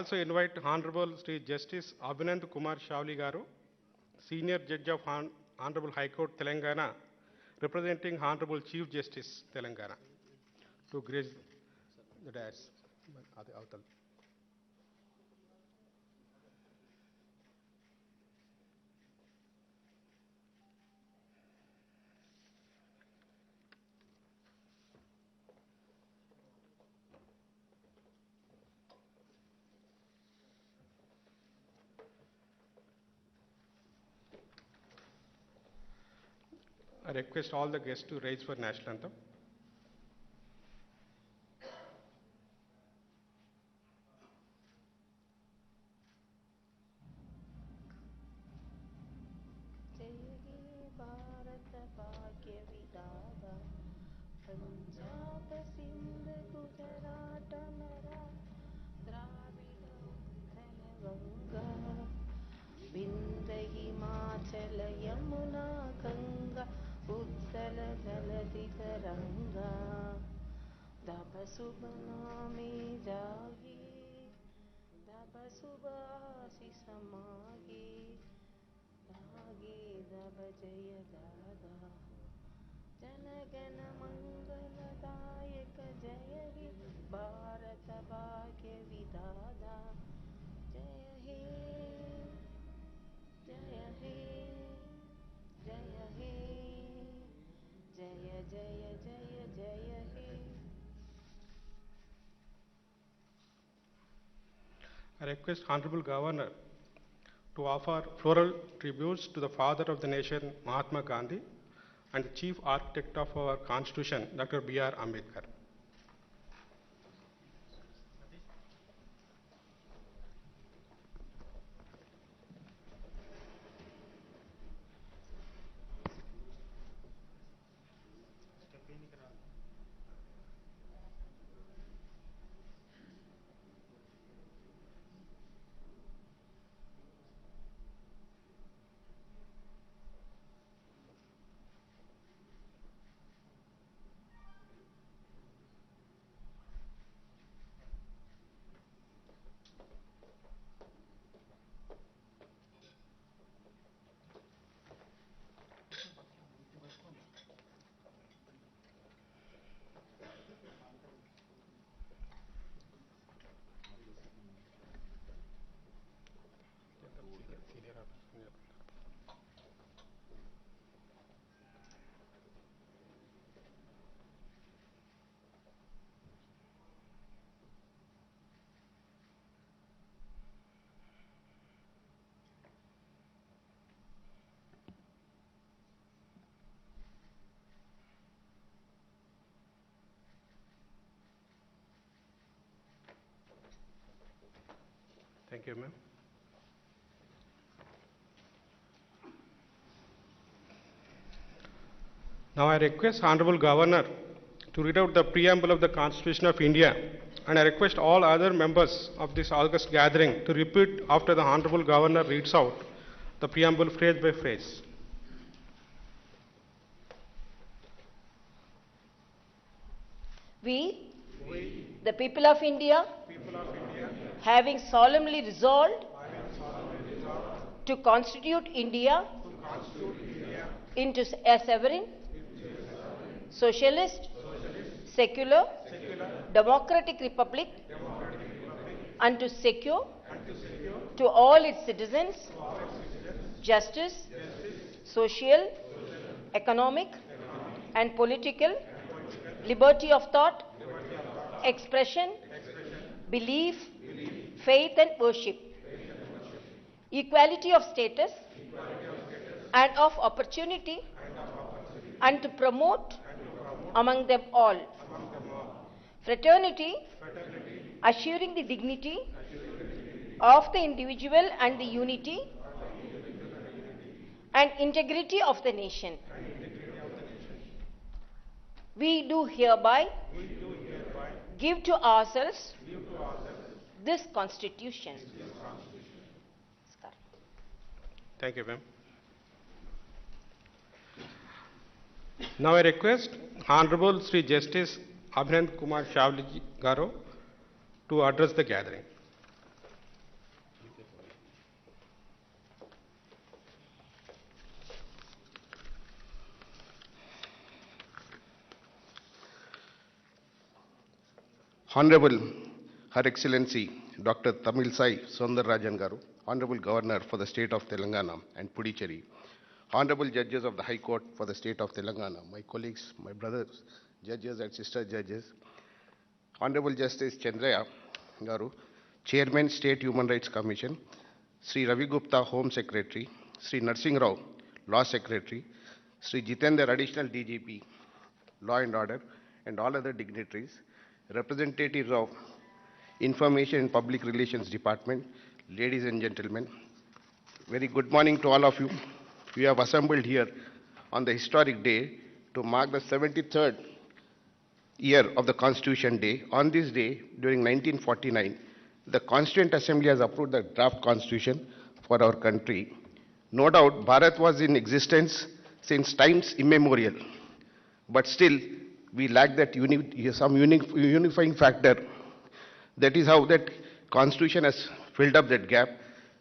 also invite Honorable Sri Justice Abhinand Kumar Shavli Garu, Senior Judge of Honorable High Court, Telangana, representing Honorable Chief Justice, Telangana, to grace the dais. I request all the guests to rise for national anthem. जय हे भारत भाग्य विधाता पंजाब सिंध गुजरात मरा द्राविड उत्कल गंगा विंध्य हिमाचल यमुना गंगा उत्कल जलधि तरंगा तब शुभ नामे जागे तब शुभ आशीष मागे दब जय दादा जनगण मंगलदायक जय हे भारत भाग्य विधाता जय हे जय हे जय हे जय जय जय जय हे. I request Honorable Governor to offer floral tributes to the father of the nation, Mahatma Gandhi, and the chief architect of our constitution, Dr. B.R. Ambedkar. Thank you, ma'am. Now I request Honorable Governor to read out the preamble of the Constitution of India, and I request all other members of this August gathering to repeat after the Honorable Governor reads out the preamble phrase by phrase. We, the people of India, having solemnly resolved to constitute India into a sovereign, socialist, secular, democratic republic, and to secure to all its citizens justice, social, economic, and political liberty of thought, expression, belief, faith and worship, equality of status and of opportunity, and to promote among them all fraternity, assuring the dignity of the individual and the unity and integrity of the nation. We do hereby give to ourselves this Constitution. Thank you, ma'am. Now I request Honorable Sri Justice Abhinand Kumar Shavli Garu to address the gathering. Honorable Her Excellency Dr. Tamil Sai Soundararajan Garu, Honorable Governor for the State of Telangana and Puducherry, Honorable Judges of the High Court for the State of Telangana, my colleagues, my brothers, judges and sister judges, Honorable Justice Chandraya Garu, Chairman State Human Rights Commission, Sri Ravi Gupta Home Secretary, Sri Narsingh Rao Law Secretary, Sri Jitendra Additional DGP Law and Order, and all other dignitaries, representatives of Information and Public Relations Department, ladies and gentlemen, very good morning to all of you. We have assembled here on the historic day to mark the 73rd year of the Constitution Day. On this day, during 1949, the Constituent Assembly has approved the draft Constitution for our country. No doubt, Bharat was in existence since times immemorial, but still, we lack that unifying factor. That is how that Constitution has filled up that gap,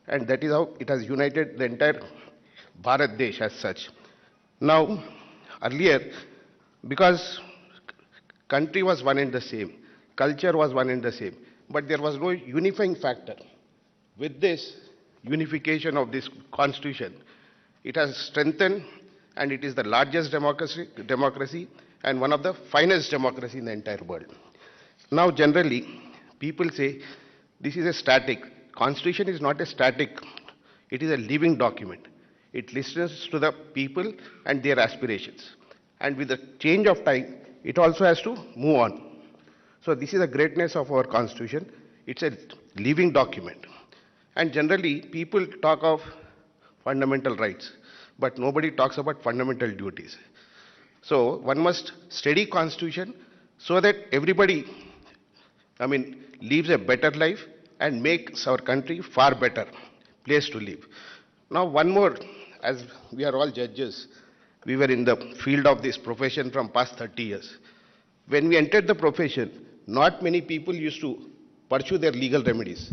and that is how it has united the entire Bharat Desh as such. Now, earlier, because country was one and the same, culture was one and the same, but there was no unifying factor. With this unification of this Constitution, it has strengthened, and it is the largest democracy and one of the finest democracy in the entire world. Now, generally, people say this is a static. Constitution is not a static. It is a living document. It listens to the people and their aspirations. And with the change of time, it also has to move on. So this is the greatness of our Constitution. It's a living document. And generally, people talk of fundamental rights, but nobody talks about fundamental duties. So one must study Constitution so that everybody, lives a better life and makes our country far better place to live. Now one more, as we are all judges, we were in the field of this profession from past 30 years. When we entered the profession, not many people used to pursue their legal remedies.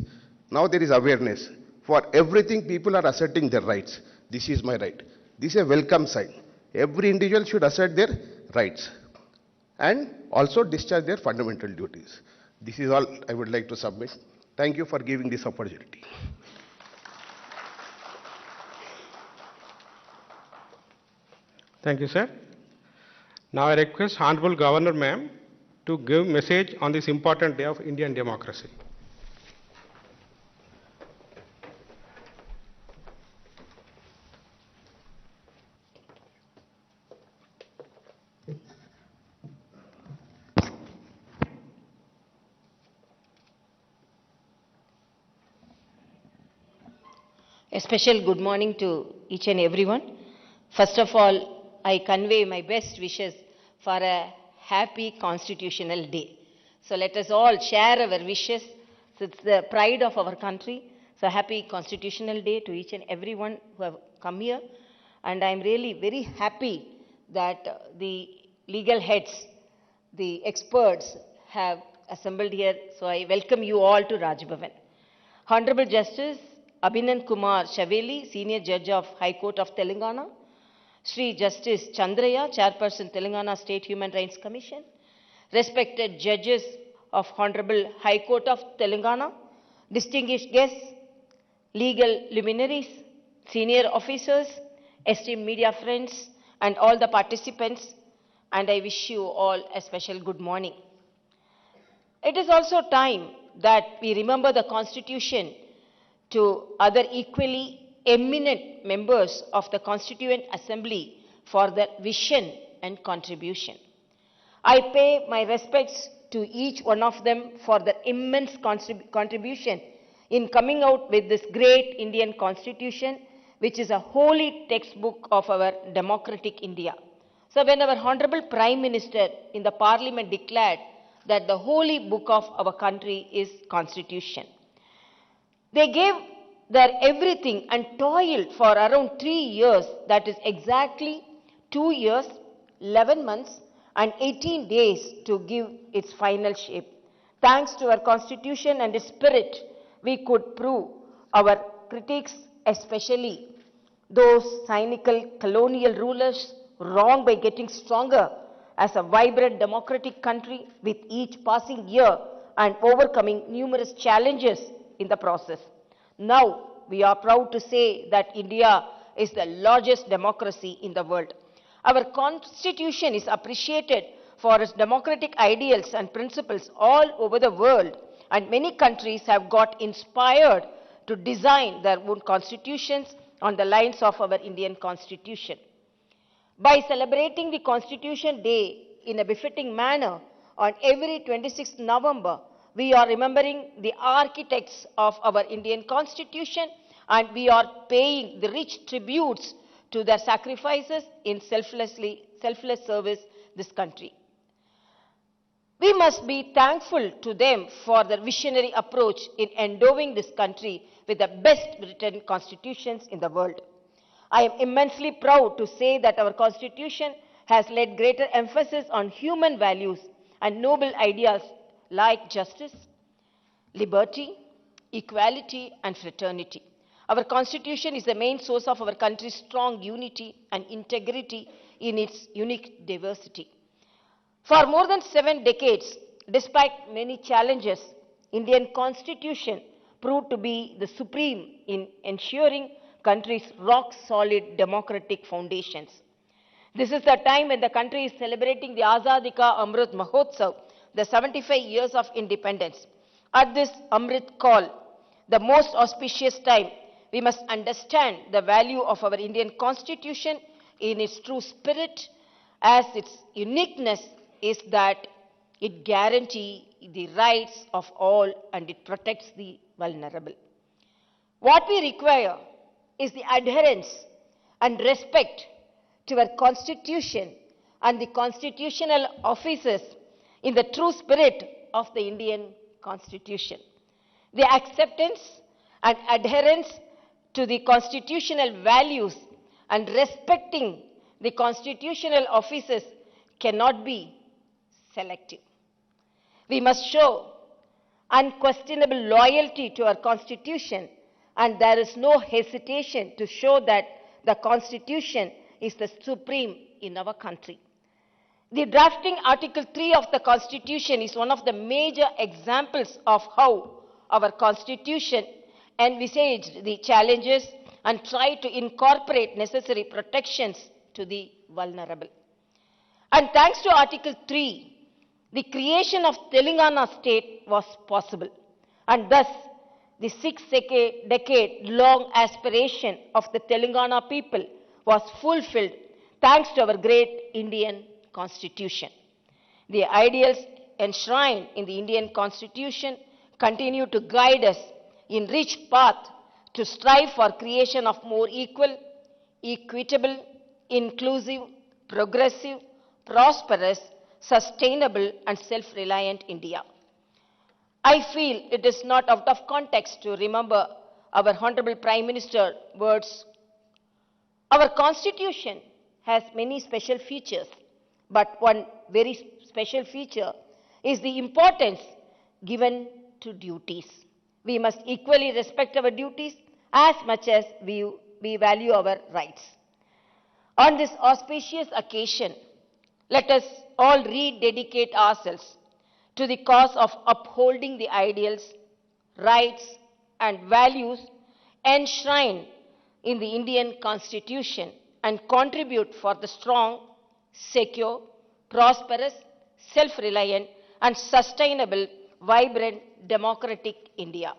Now there is awareness. For everything, people are asserting their rights. This is my right. This is a welcome sign. Every individual should assert their rights and also discharge their fundamental duties. This is all I would like to submit. Thank you for giving this opportunity. Thank you, sir. Now I request Honorable Governor ma'am to give message on this important day of Indian democracy. A special good morning to each and everyone. First of all, I convey my best wishes for a happy Constitutional Day. So let us all share our wishes. So it's the pride of our country. So happy Constitutional Day to each and everyone who have come here. And I'm really very happy that the legal heads, the experts have assembled here. So I welcome you all to Raj Bhavan. Honorable Justice Abhinand Kumar Chaveli, Senior Judge of High Court of Telangana, Sri Justice Chandraya, Chairperson Telangana State Human Rights Commission, respected judges of Honorable High Court of Telangana, distinguished guests, legal luminaries, senior officers, esteemed media friends, and all the participants, and I wish you all a special good morning. It is also time that we remember the Constitution to other equally eminent members of the Constituent Assembly for their vision and contribution. I pay my respects to each one of them for their immense contribution in coming out with this great Indian Constitution, which is a holy textbook of our democratic India. So when our Honorable Prime Minister in the Parliament declared that the holy book of our country is Constitution, they gave their everything and toiled for around 3 years, that is exactly 2 years, 11 months and 18 days to give its final shape. Thanks to our Constitution and its spirit, we could prove our critics, especially those cynical colonial rulers, wrong by getting stronger as a vibrant democratic country with each passing year and overcoming numerous challenges in the process. Now, we are proud to say that India is the largest democracy in the world. Our constitution is appreciated for its democratic ideals and principles all over the world, and many countries have got inspired to design their own constitutions on the lines of our Indian constitution. By celebrating the Constitution Day in a befitting manner on every 26th November, we are remembering the architects of our Indian Constitution, and we are paying the rich tributes to their sacrifices in selfless service this country. We must be thankful to them for their visionary approach in endowing this country with the best written constitutions in the world. I am immensely proud to say that our constitution has laid greater emphasis on human values and noble ideas like justice, liberty, equality, and fraternity. Our constitution is the main source of our country's strong unity and integrity in its unique diversity. For more than 7 decades, despite many challenges, Indian constitution proved to be the supreme in ensuring country's rock-solid democratic foundations. This is the time when the country is celebrating the Azadi Ka Amrit Mahotsav, the 75 years of independence. At this Amrit call, the most auspicious time, we must understand the value of our Indian constitution in its true spirit, as its uniqueness is that it guarantees the rights of all and it protects the vulnerable. What we require is the adherence and respect to our constitution and the constitutional officers in the true spirit of the Indian constitution. The acceptance and adherence to the constitutional values and respecting the constitutional officers cannot be selective. We must show unquestionable loyalty to our constitution, and there is no hesitation to show that the constitution is the supreme in our country. The drafting Article 3 of the Constitution is one of the major examples of how our Constitution envisaged the challenges and tried to incorporate necessary protections to the vulnerable. And thanks to Article 3, the creation of Telangana state was possible, and thus the 6-decade-long aspiration of the Telangana people was fulfilled thanks to our great Indian Constitution. The ideals enshrined in the Indian Constitution continue to guide us in rich path to strive for creation of more equal, equitable, inclusive, progressive, prosperous, sustainable and self-reliant India. I feel it is not out of context to remember our Honorable Prime Minister's words. Our Constitution has many special features, but one very special feature is the importance given to duties. We must equally respect our duties as much as we value our rights. On this auspicious occasion, let us all rededicate ourselves to the cause of upholding the ideals, rights, and values enshrined in the Indian Constitution and contribute for the strong, secure, prosperous, self-reliant, and sustainable, vibrant, democratic India.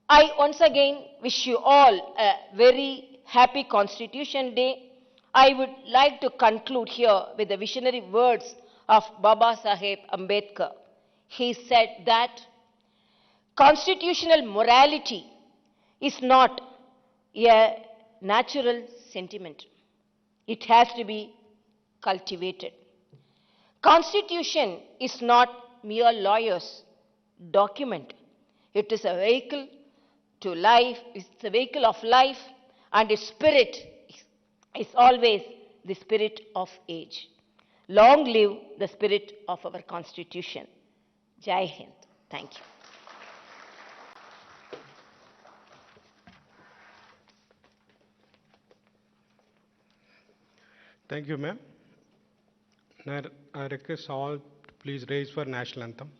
I once again wish you all a very happy Constitution Day. I would like to conclude here with the visionary words of Baba Saheb Ambedkar. He said that constitutional morality is not a natural sentiment. It has to be cultivated. Constitution is not mere lawyer's document. It is a vehicle to life, it's a vehicle of life, and its spirit is always the spirit of age. Long live the spirit of our Constitution. Jai Hind. Thank you. Thank you, ma'am. Now, I request all to please raise for national anthem.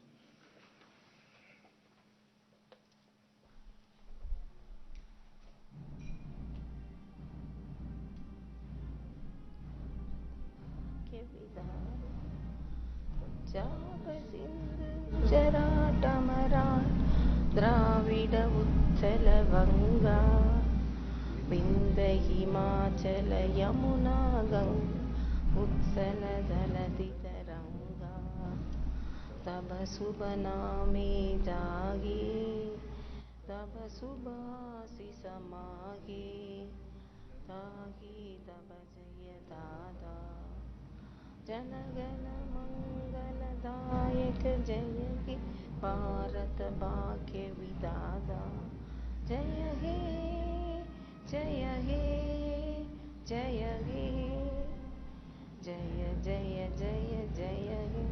Punjab Sindh Gujarat मराठ द्राविड उत्कल गंगा विंध्य हिमाचल यमुना गंगा उत्कल जलधि तरंगा तब शुभ नामे जागे तब सुबासिस मागे तागे तब जय दादा जनगण मंगलदायक जय हे भारत भाग्य विधाता जय हे जय हे जय हे जय जय जय जय हे.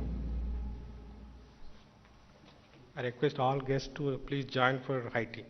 I request all guests to please join for high tea.